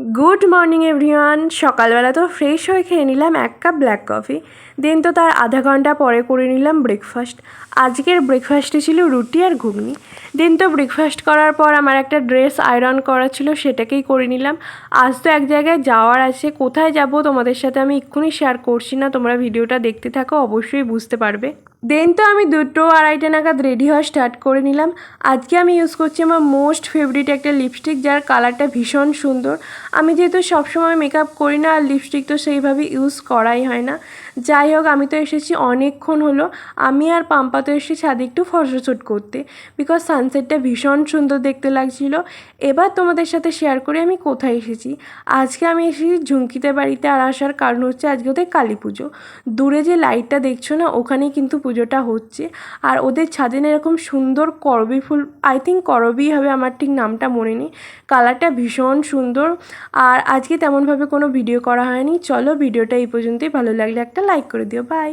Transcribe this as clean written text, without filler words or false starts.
Good morning everyone. सकालबेला तो fresh हो खेये निलाम एक कप ब्लैक कफि। देन तो तार आधा घंटा परे करे निलाम ब्रेकफास्ट। आजकेर ब्रेकफास्टे छिलो रुटी और घुगनी। देन तो ब्रेकफास्ट करार पर आमार एकटा ड्रेस आयरन करा छिलो सेटाकेई करे निलाम। आज तो एक जायगाय जाओयार आछे, कोथाय जाबो तोमादेर साथे आमि एक्षुनि शेयार करछि ना, तोमरा भिडियोटा देखते थाको अवश्यई बुझते पारबे। देन तो आमी 2টো আড়াইটে नागाद रेडी हওয়া स्टार्ट करे निलाम। आज के आमी यूज करछि आमार मोस्ट फेवरेट एक लिपस्टिक जार कालारटा भीषण सुंदर। आमी जेहेतु सब समय मेकआप करी ना और लिपस्टिक तो सेइभाবে यूज कराई हय ना। যাই হোক আমি তো এসেছি অনেকক্ষণ হলো। আমি আর পাম্পা তো এসেছি ছাদে একটু ফটোশ্যুট করতে, বিকজ সানসেটটা ভীষণ সুন্দর দেখতে লাগছিল। এবার তোমাদের সাথে শেয়ার করি আমি কোথায় এসেছি। আজকে আমি এসেছি ঝুমকিদের বাড়িতে, আর আসার কারণ হচ্ছে আজকে ওদের কালী পুজো। দূরে যে লাইটটা দেখছো না ওখানেই কিন্তু পুজোটা হচ্ছে। আর ওদের ছাদে না এরকম সুন্দর করবী ফুল, আই থিঙ্ক করবী হবে, আমার ঠিক নামটা মনে নেই। কালারটা ভীষণ সুন্দর। আর আজকে তেমনভাবে কোনো ভিডিও করা হয়নি। চলো ভিডিওটা এই পর্যন্তই, ভালো লাগলে একটা লাইক করে দিও। বাই।